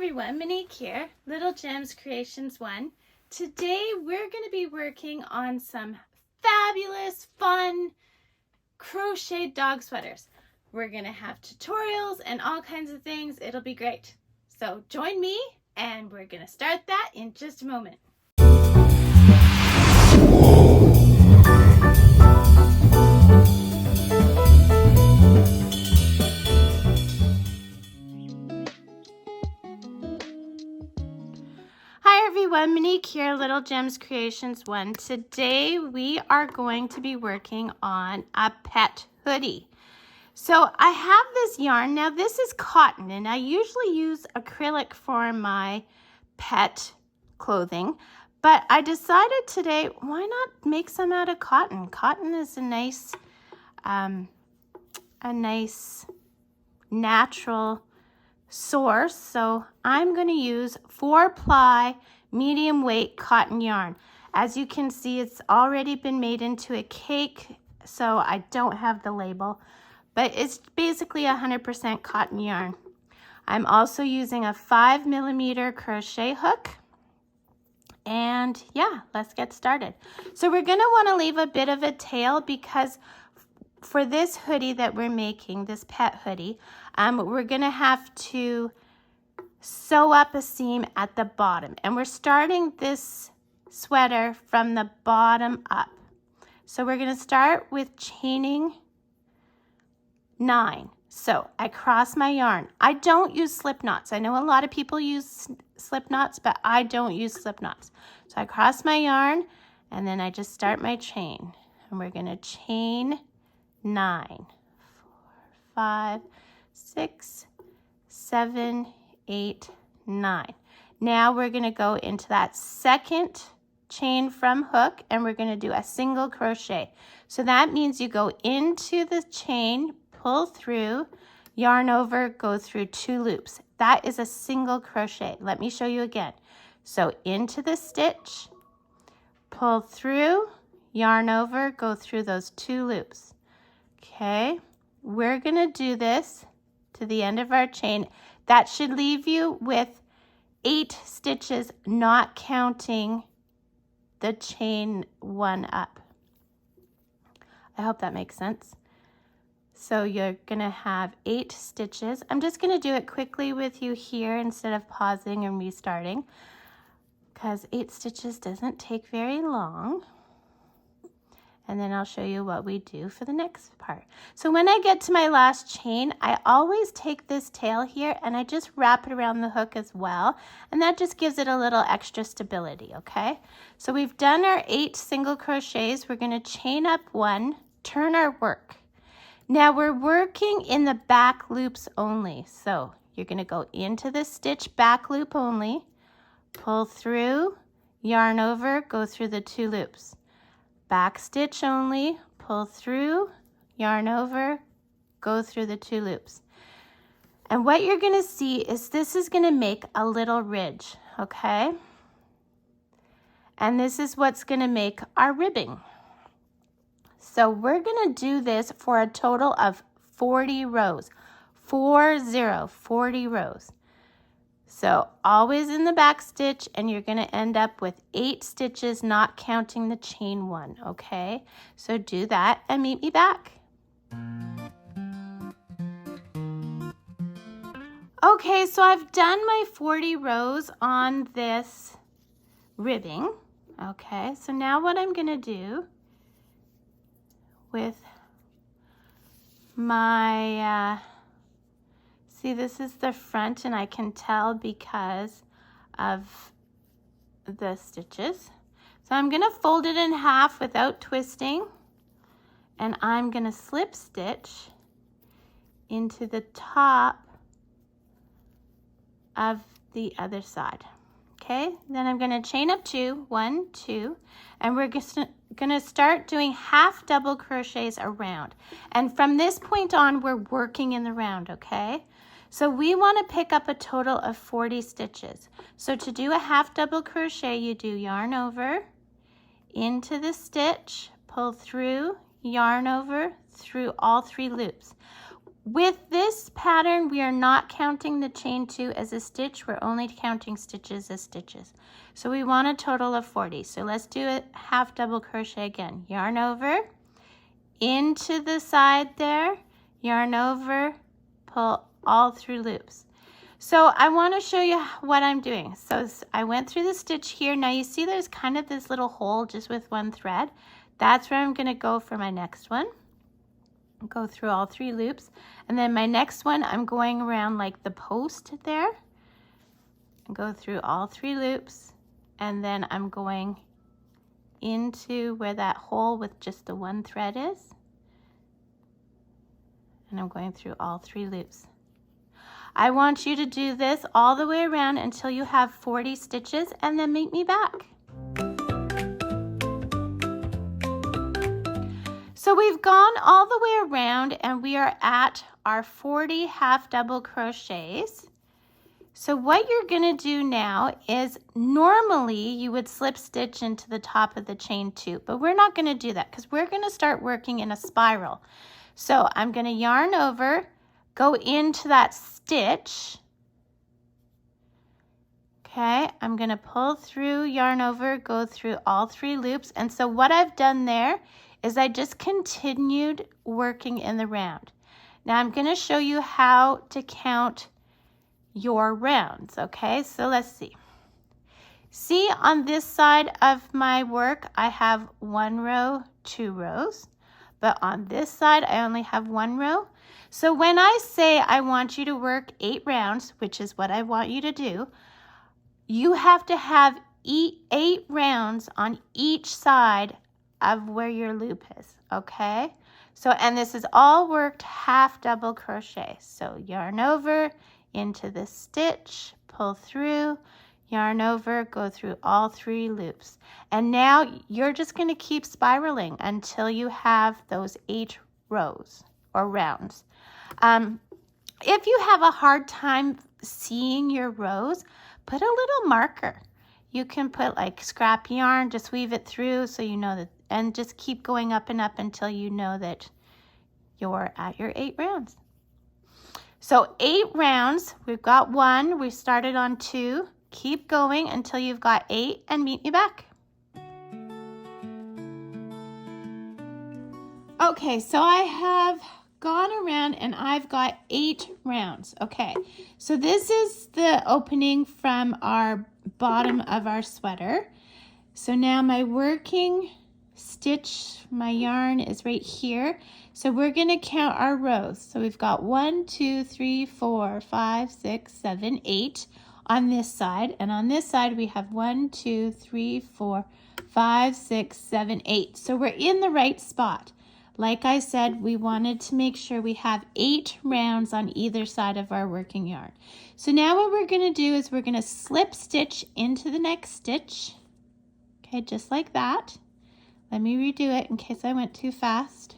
everyone, Monique here, Little Gems Creations 1. Today we're going to be working on some fabulous, fun crochet dog sweaters. We're going to have tutorials and all kinds of things. It'll be great. So join me and we're going to start that in just a moment. Hi everyone, Monique here, Little Gems Creations 1. Today we are going to be working on a pet hoodie. So I have this yarn. Now this is cotton and I usually use acrylic for my pet clothing, but I decided today, why not make some out of cotton? Cotton is a nice natural source, so I'm going to use 4-ply medium weight cotton yarn. As you can see, it's already been made into a cake, so I don't have the label, but it's basically 100% cotton yarn. I'm also using a 5mm crochet hook, and yeah, let's get started. So we're going to want to leave a bit of a tail because for this hoodie that we're making, this pet hoodie, we're going to have to sew up a seam at the bottom. And we're starting this sweater from the bottom up. So we're going to start with chaining 9. So I cross my yarn. I don't use slip knots. I know a lot of people use slip knots, but I don't use slip knots. So I cross my yarn and then I just start my chain. And we're going to chain 9, 4, 5, 6, 7, 8, 9. Now we're going to go into that second chain from hook and we're going to do a single crochet. So that means you go into the chain, pull through, yarn over, go through 2 loops. That is a single crochet. Let me show you again. So into the stitch, pull through, yarn over, go through those 2 loops. Okay, we're going to do this to the end of our chain. That should leave you with 8 stitches, not counting the chain 1 up. I hope that makes sense. So you're going to have 8 stitches. I'm just going to do it quickly with you here instead of pausing and restarting, because 8 stitches doesn't take very long. And then I'll show you what we do for the next part. So when I get to my last chain, I always take this tail here and I just wrap it around the hook as well. And that just gives it a little extra stability, okay? So we've done our 8 single crochets. We're going to chain up 1, turn our work. Now we're working in the back loops only. So you're going to go into the stitch back loop only, pull through, yarn over, go through the 2 loops. Back stitch only, pull through, yarn over, go through the 2 loops. And what you're going to see is this is going to make a little ridge, okay? And this is what's going to make our ribbing. So we're going to do this for a total of 40 rows. 40 rows. So always in the back stitch, and you're going to end up with 8 stitches, not counting the chain 1, okay? So do that and meet me back. Okay, so I've done my 40 rows on this ribbing, okay? So now what I'm going to do with my see, this is the front and I can tell because of the stitches. So I'm going to fold it in half without twisting, and I'm going to slip stitch into the top of the other side. Okay, then I'm going to chain up 2, 1, 2, and we're going to start doing half double crochets around. And from this point on, we're working in the round, okay? So we want to pick up a total of 40 stitches. So to do a half double crochet, you do yarn over, into the stitch, pull through, yarn over, through all 3 loops. With this pattern, we are not counting the chain 2 as a stitch. We're only counting stitches as stitches. So we want a total of 40. So let's do a half double crochet again. Yarn over, into the side there, yarn over, pull all through loops. So I want to show you what I'm doing. So I went through the stitch here. Now you see there's kind of this little hole just with one thread. That's where I'm going to go for my next one. Go through all 3 loops, and then my next one I'm going around like the post there and go through all 3 loops, and then I'm going into where that hole with just the one thread is, and I'm going through all 3 loops. I want you to do this all the way around until you have 40 stitches, and then meet me back. So we've gone all the way around and we are at our 40 half double crochets. So what you're going to do now is normally you would slip stitch into the top of the chain 2, but we're not going to do that because we're going to start working in a spiral. So I'm going to yarn over, go into that stitch. Okay, I'm going to pull through, yarn over, go through all 3 loops. And so what I've done there is I just continued working in the round. Now I'm going to show you how to count your rounds, okay? So let's see. See, on this side of my work, I have 1 row, 2 rows, but on this side, I only have 1 row. So when I say I want you to work 8 rounds, which is what I want you to do, you have to have 8 rounds on each side of where your loop is, okay? So, and this is all worked half double crochet. So yarn over, into the stitch, pull through, yarn over, go through all 3 loops. And now you're just gonna keep spiraling until you have those 8 rows or rounds. If you have a hard time seeing your rows, put a little marker. You can put like scrap yarn, just weave it through so you know that, and just keep going up and up until you know that you're at your 8 rounds. So 8 rounds, we've got 1, we started on 2, keep going until you've got 8 and meet me back. Okay, so I have gone around and I've got 8 rounds. Okay, so this is the opening from our bottom of our sweater. So now my working stitch, my yarn is right here. So we're going to count our rows. So we've got 1, 2, 3, 4, 5, 6, 7, 8 on this side. And on this side we have 1, 2, 3, 4, 5, 6, 7, 8. So we're in the right spot. Like I said, we wanted to make sure we have 8 rounds on either side of our working yarn. So now what we're going to do is we're going to slip stitch into the next stitch. Okay, just like that. Let me redo it in case I went too fast.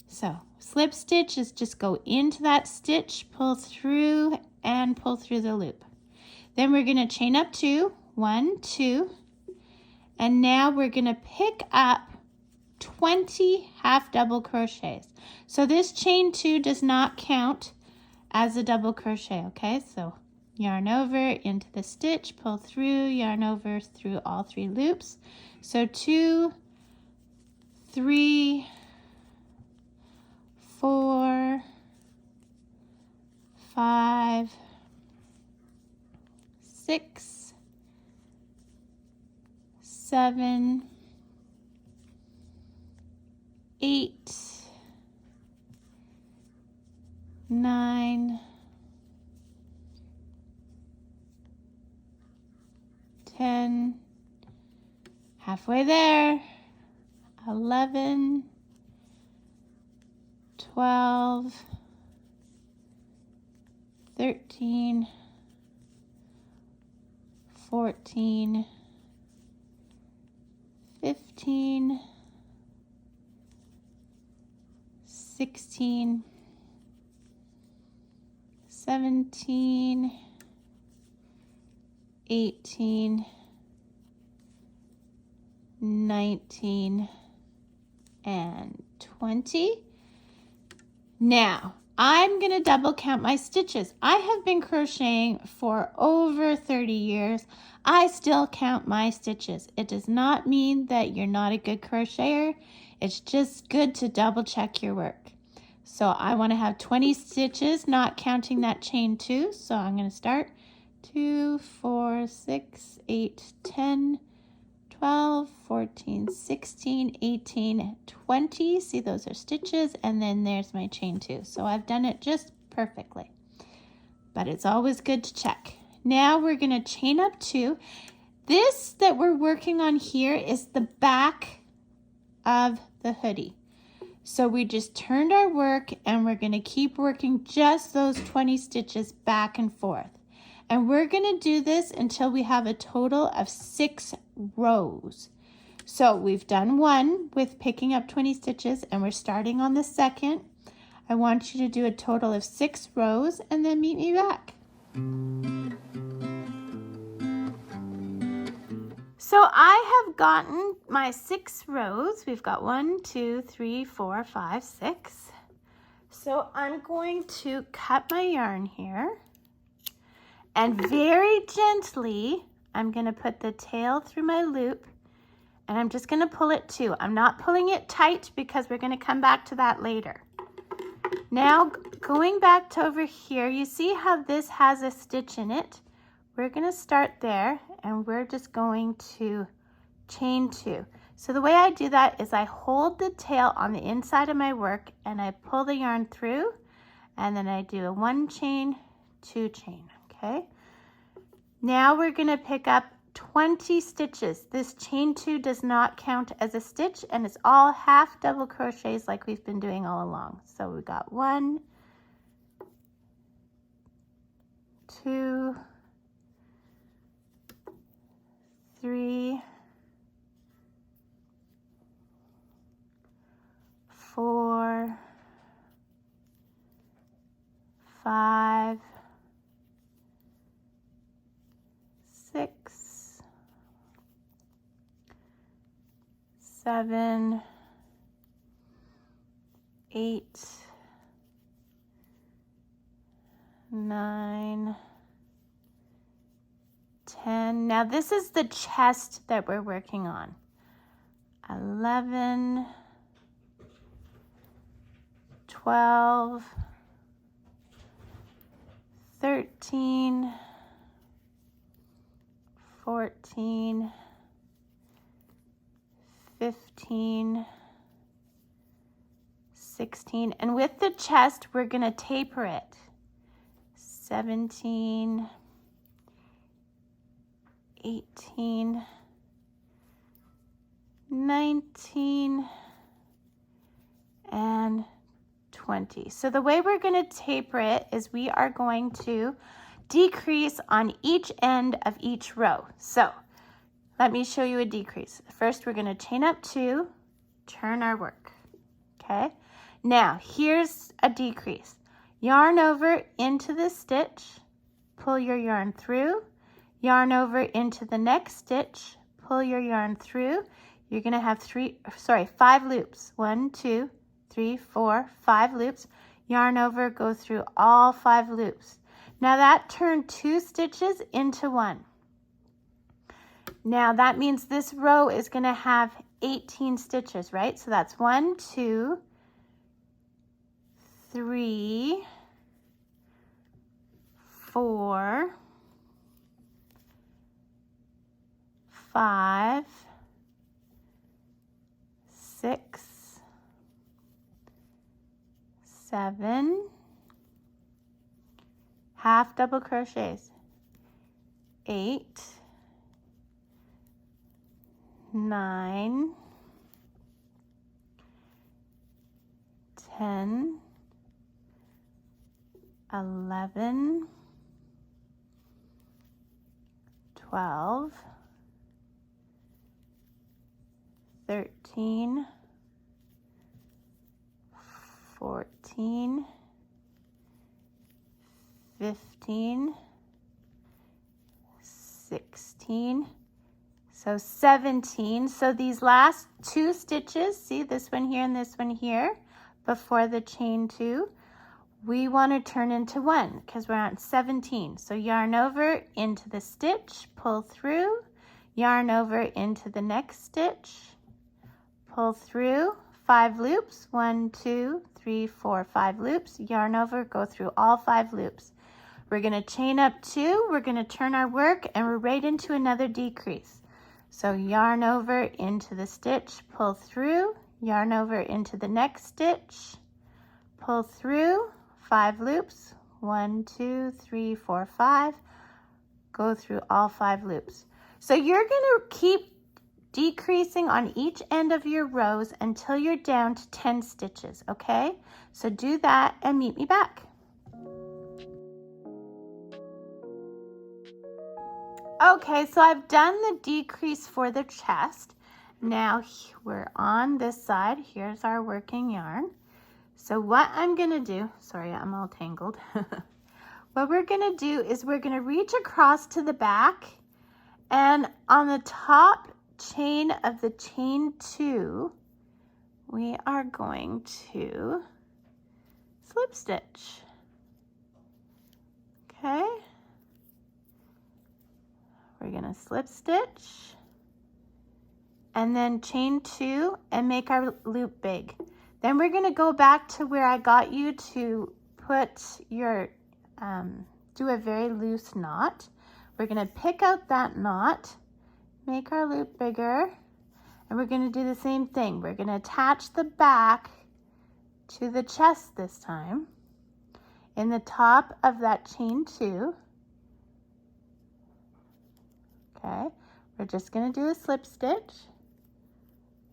So slip stitch is just go into that stitch, pull through, and pull through the loop. Then we're going to chain up 2, 1, 2, and now we're going to pick up 20 half double crochets. So this chain 2 does not count as a double crochet, okay? So yarn over into the stitch, pull through, yarn over through all 3 loops. So 2, 3, 4, 5, 6, 7, 8, 9, 10, halfway there, 11, 12, 13, 14, 15, 16, 17, 18, 19, and 20. Now, I'm going to double count my stitches. I have been crocheting for over 30 years. I still count my stitches. It does not mean that you're not a good crocheter. It's just good to double check your work. So I want to have 20 stitches, not counting that chain 2. So I'm going to start 2, 4, 6, 8, 10, 12, 14, 16, 18, 20. See, those are stitches, and then there's my chain 2. So I've done it just perfectly, but it's always good to check. Now we're going to chain up 2. This that we're working on here is the back of the hoodie. So we just turned our work, and we're going to keep working just those 20 stitches back and forth. And we're going to do this until we have a total of 6 rows. So we've done 1 with picking up 20 stitches, and we're starting on the 2nd. I want you to do a total of 6 rows and then meet me back. So I have gotten my 6 rows. We've got 1, 2, 3, 4, 5, 6. So I'm going to cut my yarn here. And very gently, I'm going to put the tail through my loop, and I'm just going to pull it too. I'm not pulling it tight because we're going to come back to that later. Now, going back to over here, you see how this has a stitch in it? We're going to start there, and we're just going to chain 2. So the way I do that is I hold the tail on the inside of my work, and I pull the yarn through, and then I do a 1 chain, 2 chain. Okay, now we're going to pick up 20 stitches. This chain 2 does not count as a stitch, and it's all half double crochets like we've been doing all along. So we got 1, 2, 3, 4, 5, 6, 7, 8, 9, 10. Now this is the chest that we're working on. 11, 12, 13, 14, 15, 16, and with the chest, we're going to taper it. 17, 18, 19, and 20. So the way we're going to taper it is we are going to decrease on each end of each row. So let me show you a decrease. First, we're going to chain up 2, turn our work. Okay, now here's a decrease. Yarn over into the stitch, pull your yarn through, yarn over into the next stitch, pull your yarn through. You're going to have 5 loops. 1, 2, 3, 4, 5 loops. Yarn over, go through all 5 loops. Now that turned 2 stitches into 1. Now that means this row is going to have 18 stitches, right? So that's 1, 2, 3, 4, 5, 6, 7, half double crochets, 8, 9, 10, 11, 12, 13, 14, 15, 16, so 17. So these last 2 stitches, see this one here and this one here, before the chain 2, we want to turn into 1 because we're on 17. So yarn over into the stitch, pull through, yarn over into the next stitch, pull through, 5 loops, 1, 2, 3, 4, 5 loops, yarn over, go through all 5 loops. We're going to chain up 2, we're going to turn our work, and we're right into another decrease. So yarn over into the stitch, pull through, yarn over into the next stitch, pull through, 5 loops, 1, 2, 3, 4, 5, go through all 5 loops. So you're going to keep decreasing on each end of your rows until you're down to 10 stitches, okay? So do that and meet me back. Okay, so I've done the decrease for the chest. Now we're on this side. Here's our working yarn. So what I'm gonna do, sorry, I'm all tangled. What we're gonna do is we're gonna reach across to the back, and on the top chain of the chain 2, we are going to slip stitch. Okay. We're gonna slip stitch and then chain 2 and make our loop big. Then we're gonna go back to where I got you to put your, do a very loose knot. We're gonna pick out that knot, make our loop bigger, and we're gonna do the same thing. We're gonna attach the back to the chest this time in the top of that chain 2. Okay, we're just gonna do a slip stitch.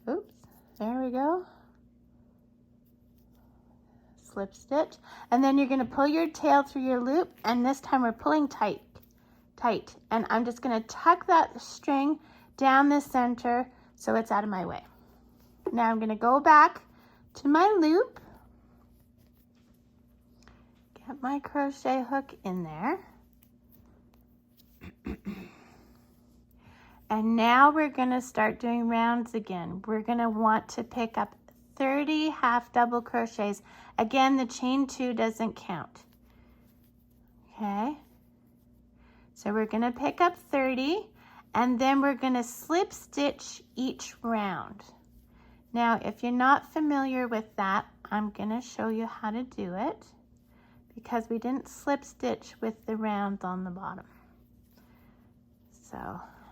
Oops, there we go. Slip stitch, and then you're going to pull your tail through your loop, and this time we're pulling tight, and I'm just going to tuck that string down the center so it's out of my way. Now I'm going to go back to my loop, get my crochet hook in there, and now we're going to start doing rounds again. We're going to want to pick up 30 half double crochets. Again, the chain 2 doesn't count. Okay, so we're going to pick up 30, and then we're going to slip stitch each round. Now, if you're not familiar with that, I'm going to show you how to do it because we didn't slip stitch with the rounds on the bottom. So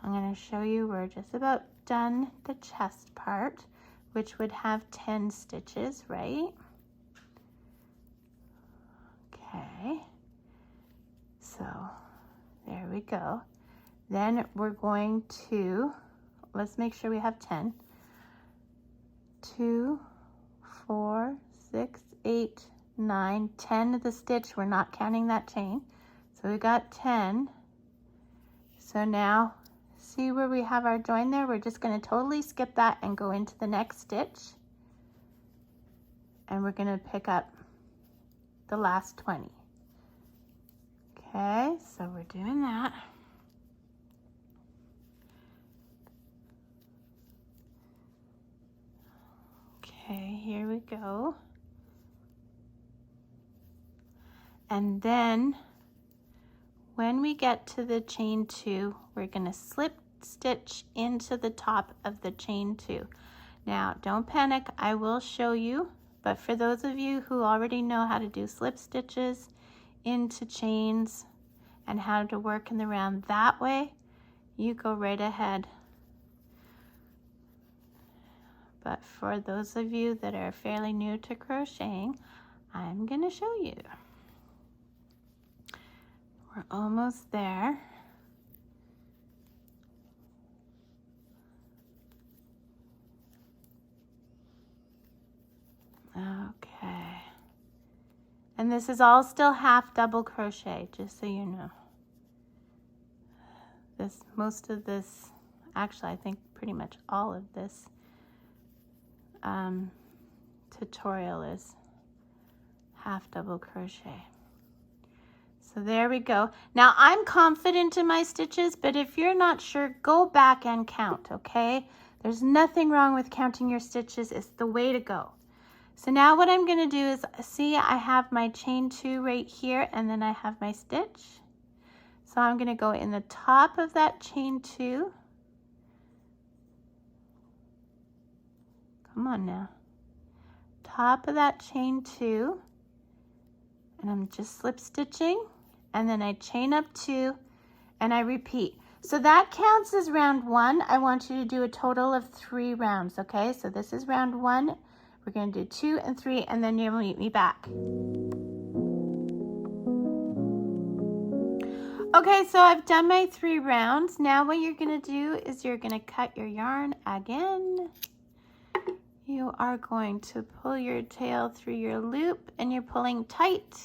I'm going to show you, we're just about done the chest part, which would have 10 stitches, right? Okay, so there we go. Then we're going to, let's make sure we have 10. 2, 4, 6, 8, 9, 10 of the stitch. We're not counting that chain. So we got 10. So now, see where we have our join there? We're just going to totally skip that and go into the next stitch. And we're going to pick up the last 20. Okay, so we're doing that. Okay, here we go. And then when we get to the chain 2, we're going to slip stitch into the top of the chain 2. Now, don't panic, I will show you, but for those of you who already know how to do slip stitches into chains and how to work in the round that way, you go right ahead. But for those of you that are fairly new to crocheting, I'm going to show you. We're almost there. Okay. And this is all still half double crochet, just so you know. Most of this, actually I think pretty much all of this tutorial is half double crochet. So there we go. Now I'm confident in my stitches, but if you're not sure, go back and count, okay? There's nothing wrong with counting your stitches. It's the way to go. So now what I'm going to do is, see, I have my chain 2 right here, and then I have my stitch. So I'm going to go in the top of that chain 2. Come on now. Top of that chain 2, and I'm just slip stitching, and then I chain up 2, and I repeat. So that counts as round 1. I want you to do a total of 3 rounds, okay? So this is round 1. We're going to do 2 and 3, and then you'll meet me back. Okay, so I've done my 3 rounds. Now what you're going to do is you're going to cut your yarn again. You are going to pull your tail through your loop, and you're pulling tight,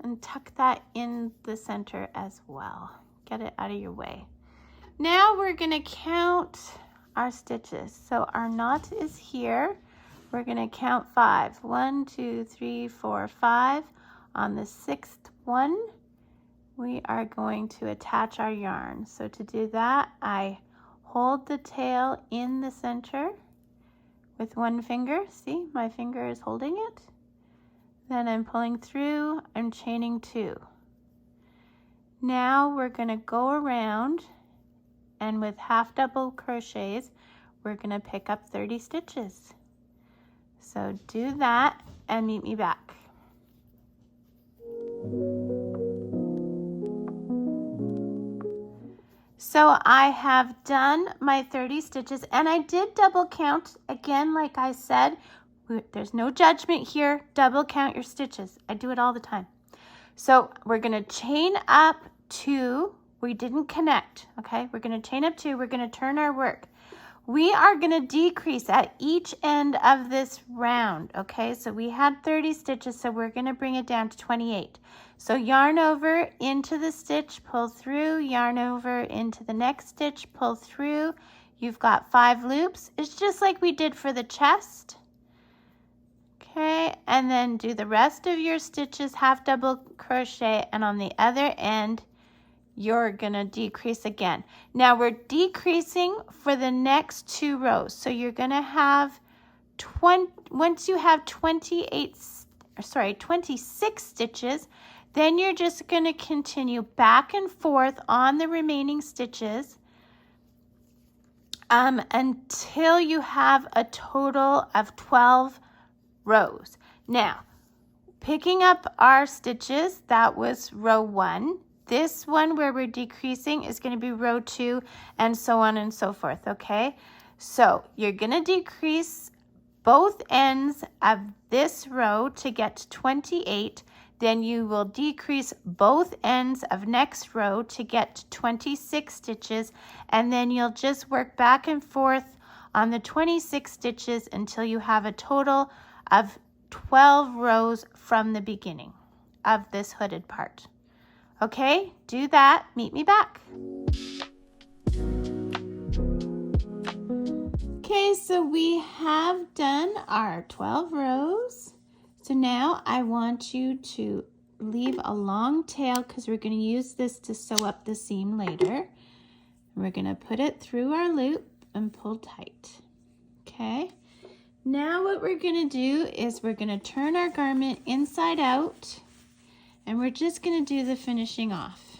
and tuck that in the center as well. Get it out of your way. Now we're going to count our stitches. So our knot is here. We're going to count 5. 1, 2, 3, 4, 5. On the 6th one, we are going to attach our yarn. So to do that, I hold the tail in the center with one finger. See, my finger is holding it. Then I'm pulling through, I'm chaining 2. Now we're going to go around, and with half double crochets, we're going to pick up 30 stitches. So do that and meet me back. So I have done my 30 stitches, and I did double count again. Like I said, there's no judgment here. Double count your stitches. I do it all the time. So we're going to chain up 2. We didn't connect, okay? We're going to chain up 2. We're going to turn our work. We are going to decrease at each end of this round, okay? So we had 30 stitches, so we're going to bring it down to 28. So yarn over into the stitch, pull through, yarn over into the next stitch, pull through. You've got 5 loops. It's just like we did for the chest. Okay, and then do the rest of your stitches half double crochet, and on the other end, you're gonna decrease again. Now we're decreasing for the next 2 rows. So you're gonna have once you have 26 stitches, then you're just gonna continue back and forth on the remaining stitches until you have a total of 12 rows. Now, picking up our stitches, that was row 1. This one where we're decreasing is going to be row 2, and so on and so forth, okay? So you're going to decrease both ends of this row to get to 28. Then you will decrease both ends of next row to get to 26 stitches, and then you'll just work back and forth on the 26 stitches until you have a total of 12 rows from the beginning of this hooded part. Okay, do that, meet me back. Okay, so we have done our 12 rows. So now I want you to leave a long tail because we're going to use this to sew up the seam later. We're going to put it through our loop and pull tight. Okay, now what we're going to do is we're going to turn our garment inside out, and we're just going to do the finishing off.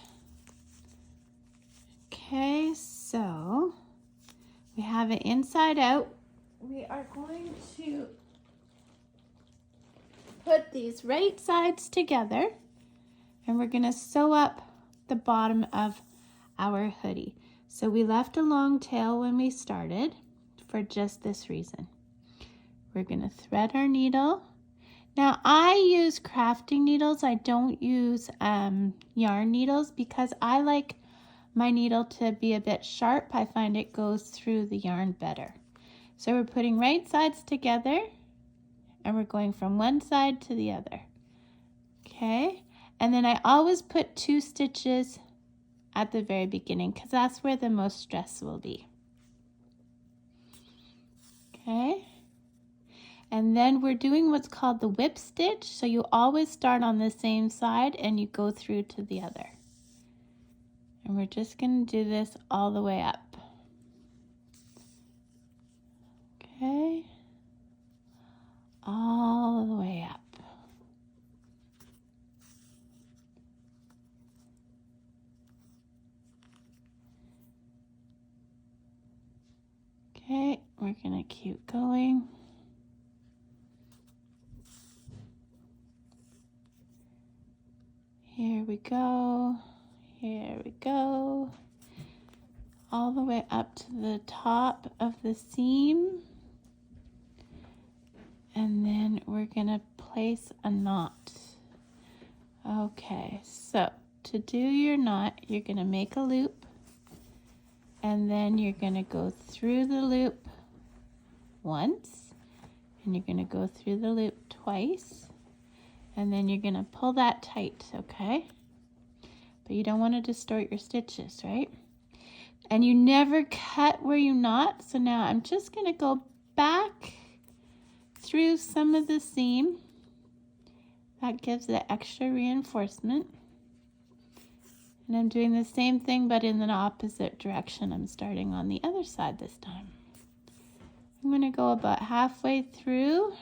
Okay, so we have it inside out. We are going to put these right sides together, and we're going to sew up the bottom of our hoodie. So we left a long tail when we started for just this reason. We're going to thread our needle. Now I use crafting needles. I don't use yarn needles because I like my needle to be a bit sharp. I find it goes through the yarn better. So we're putting right sides together, and we're going from one side to the other. Okay, and then I always put 2 stitches at the very beginning because that's where the most stress will be. Okay, and then we're doing what's called the whip stitch. So you always start on the same side and you go through to the other. And we're just going to do this all the way up. Okay. all the way up. Okay, we're gonna keep going. Here we go, here we go, all the way up to the top of the seam. And then we're gonna place a knot. Okay, so to do your knot, you're gonna make a loop, and then you're gonna go through the loop once, and you're gonna go through the loop twice, and then you're gonna pull that tight, okay? But you don't want to distort your stitches, right? And you never cut where you knot, so now I'm just gonna go back through some of the seam. That gives it extra reinforcement. And I'm doing the same thing, but in the opposite direction. I'm starting on the other side this time. I'm gonna go about halfway through,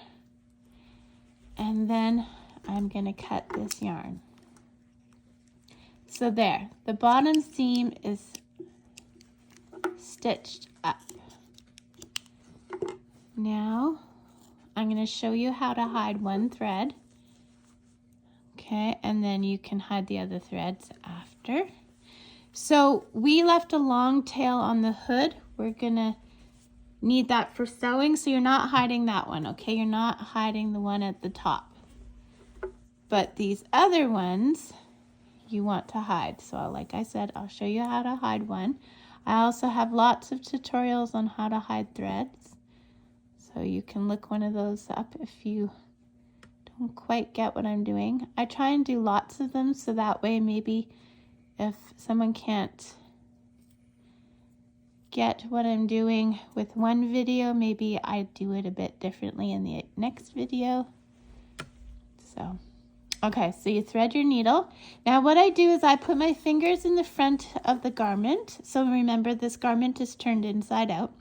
and then I'm gonna cut this yarn. So there, the bottom seam is stitched up. Now, I'm gonna show you how to hide one thread. Okay, and then you can hide the other threads after. So we left a long tail on the hood. We're gonna need that for sewing, so you're not hiding that one, okay? You're not hiding the one at the top. But these other ones, you want to hide. So like I said, I'll show you how to hide one. I also have lots of tutorials on how to hide threads. So you can look one of those up if you don't quite get what I'm doing. I try and do lots of them, so that way maybe if someone can't get what I'm doing with one video, maybe I do it a bit differently in the next video. So, okay, so you thread your needle. Now what I do is I put my fingers in the front of the garment. So remember, this garment is turned inside out.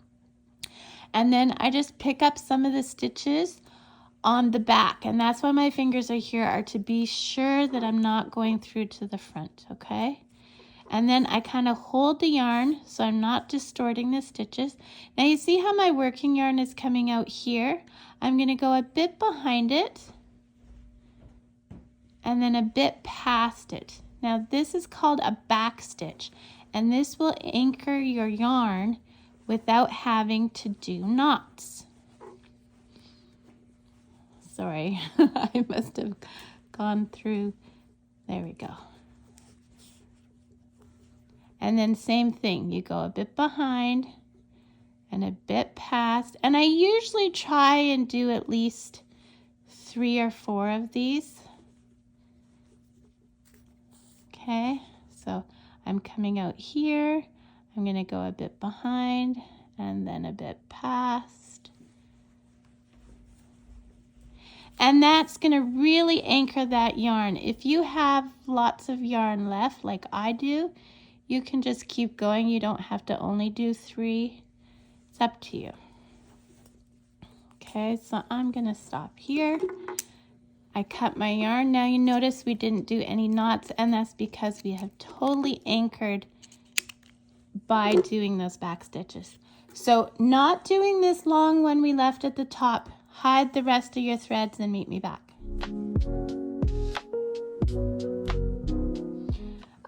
And then I just pick up some of the stitches on the back, and that's why my fingers are here, are to be sure that I'm not going through to the front, okay? And then I kind of hold the yarn so I'm not distorting the stitches. Now you see how my working yarn is coming out here? I'm going to go a bit behind it and then a bit past it. Now this is called a back stitch, and this will anchor your yarn without having to do knots. Sorry, I must have gone through. There we go. And then same thing, you go a bit behind and a bit past. And I usually try and do at least 3 or 4 of these. Okay, so I'm coming out here. I'm going to go a bit behind and then a bit past. And that's going to really anchor that yarn. If you have lots of yarn left, like I do, you can just keep going. You don't have to only do 3. It's up to you. Okay, so I'm going to stop here. I cut my yarn. Now you notice we didn't do any knots, and that's because we have totally anchored by doing those back stitches. So not doing this long one we left at the top. Hide the rest of your threads and meet me back.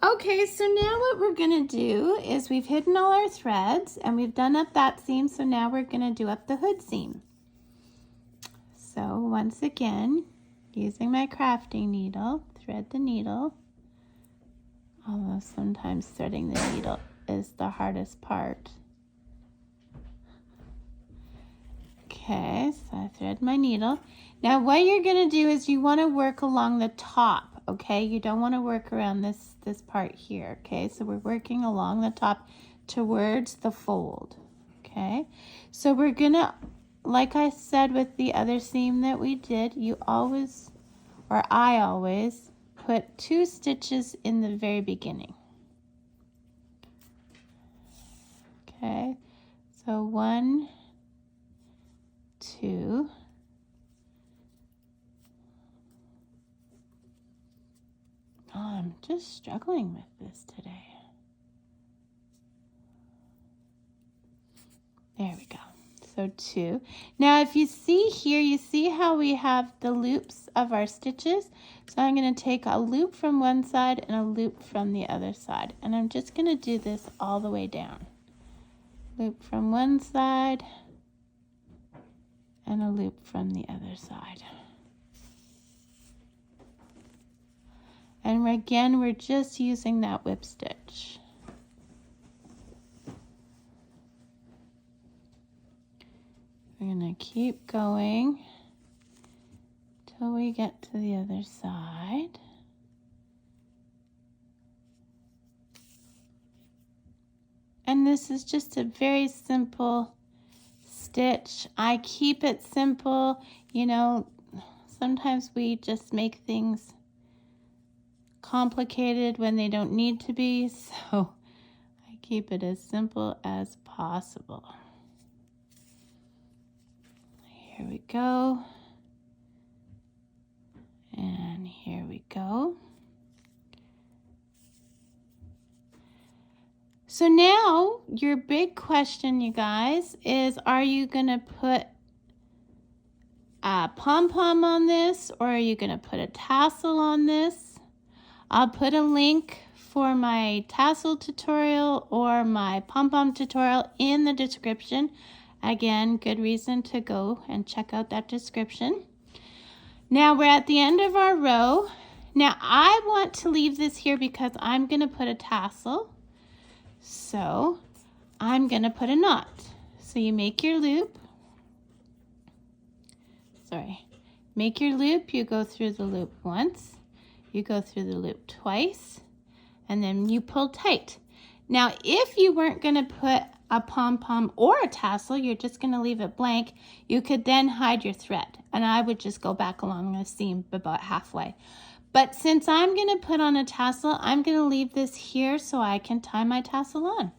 Okay, so now what we're gonna do is we've hidden all our threads and we've done up that seam, so now we're gonna do up the hood seam. So once again, using my crafting needle, thread the needle, although sometimes threading the needle is the hardest part. Okay, so I thread my needle. Now what you're gonna do is you wanna work along the top, okay? You don't wanna work around this part here, okay? So we're working along the top towards the fold, okay? So we're gonna, like I said with the other seam that we did, you always, or I always, put 2 stitches in the very beginning. Okay, so 1, 2, I'm just struggling with this today. There we go. So 2. Now if you see here, you see how we have the loops of our stitches? So I'm going to take a loop from one side and a loop from the other side. And I'm just going to do this all the way down. Loop from one side and a loop from the other side. And again, we're just using that whip stitch. We're going to keep going till we get to the other side. And this is just a very simple stitch. I keep it simple. You know, sometimes we just make things complicated when they don't need to be, so I keep it as simple as possible. Here we go. And here we go. So now your big question, you guys, is are you going to put a pom-pom on this, or are you going to put a tassel on this? I'll put a link for my tassel tutorial or my pom-pom tutorial in the description. Again, good reason to go and check out that description. Now we're at the end of our row. Now I want to leave this here because I'm going to put a tassel. So I'm going to put a knot. So you make your loop. Make your loop. You go through the loop once. You go through the loop twice. And then you pull tight. Now if you weren't going to put a pom-pom or a tassel, you're just going to leave it blank, you could then hide your thread. And I would just go back along the seam about halfway. But since I'm going to put on a tassel, I'm going to leave this here so I can tie my tassel on.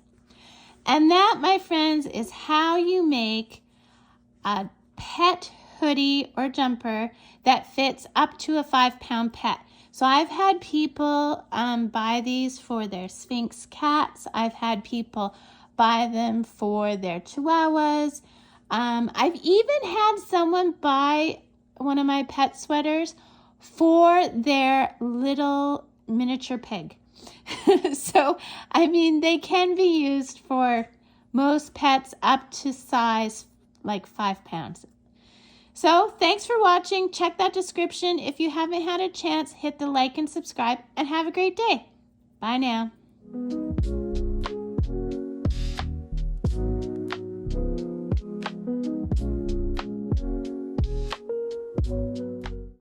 And that, my friends, is how you make a pet hoodie or jumper that fits up to a 5-pound pet. So I've had people buy these for their Sphinx cats. I've had people buy them for their chihuahuas. I've even had someone buy one of my pet sweaters for their little miniature pig. So, I mean, they can be used for most pets up to size like 5 pounds. So, thanks for watching. Check that description. If you haven't had a chance, hit the like and subscribe, and have a great day. Bye now.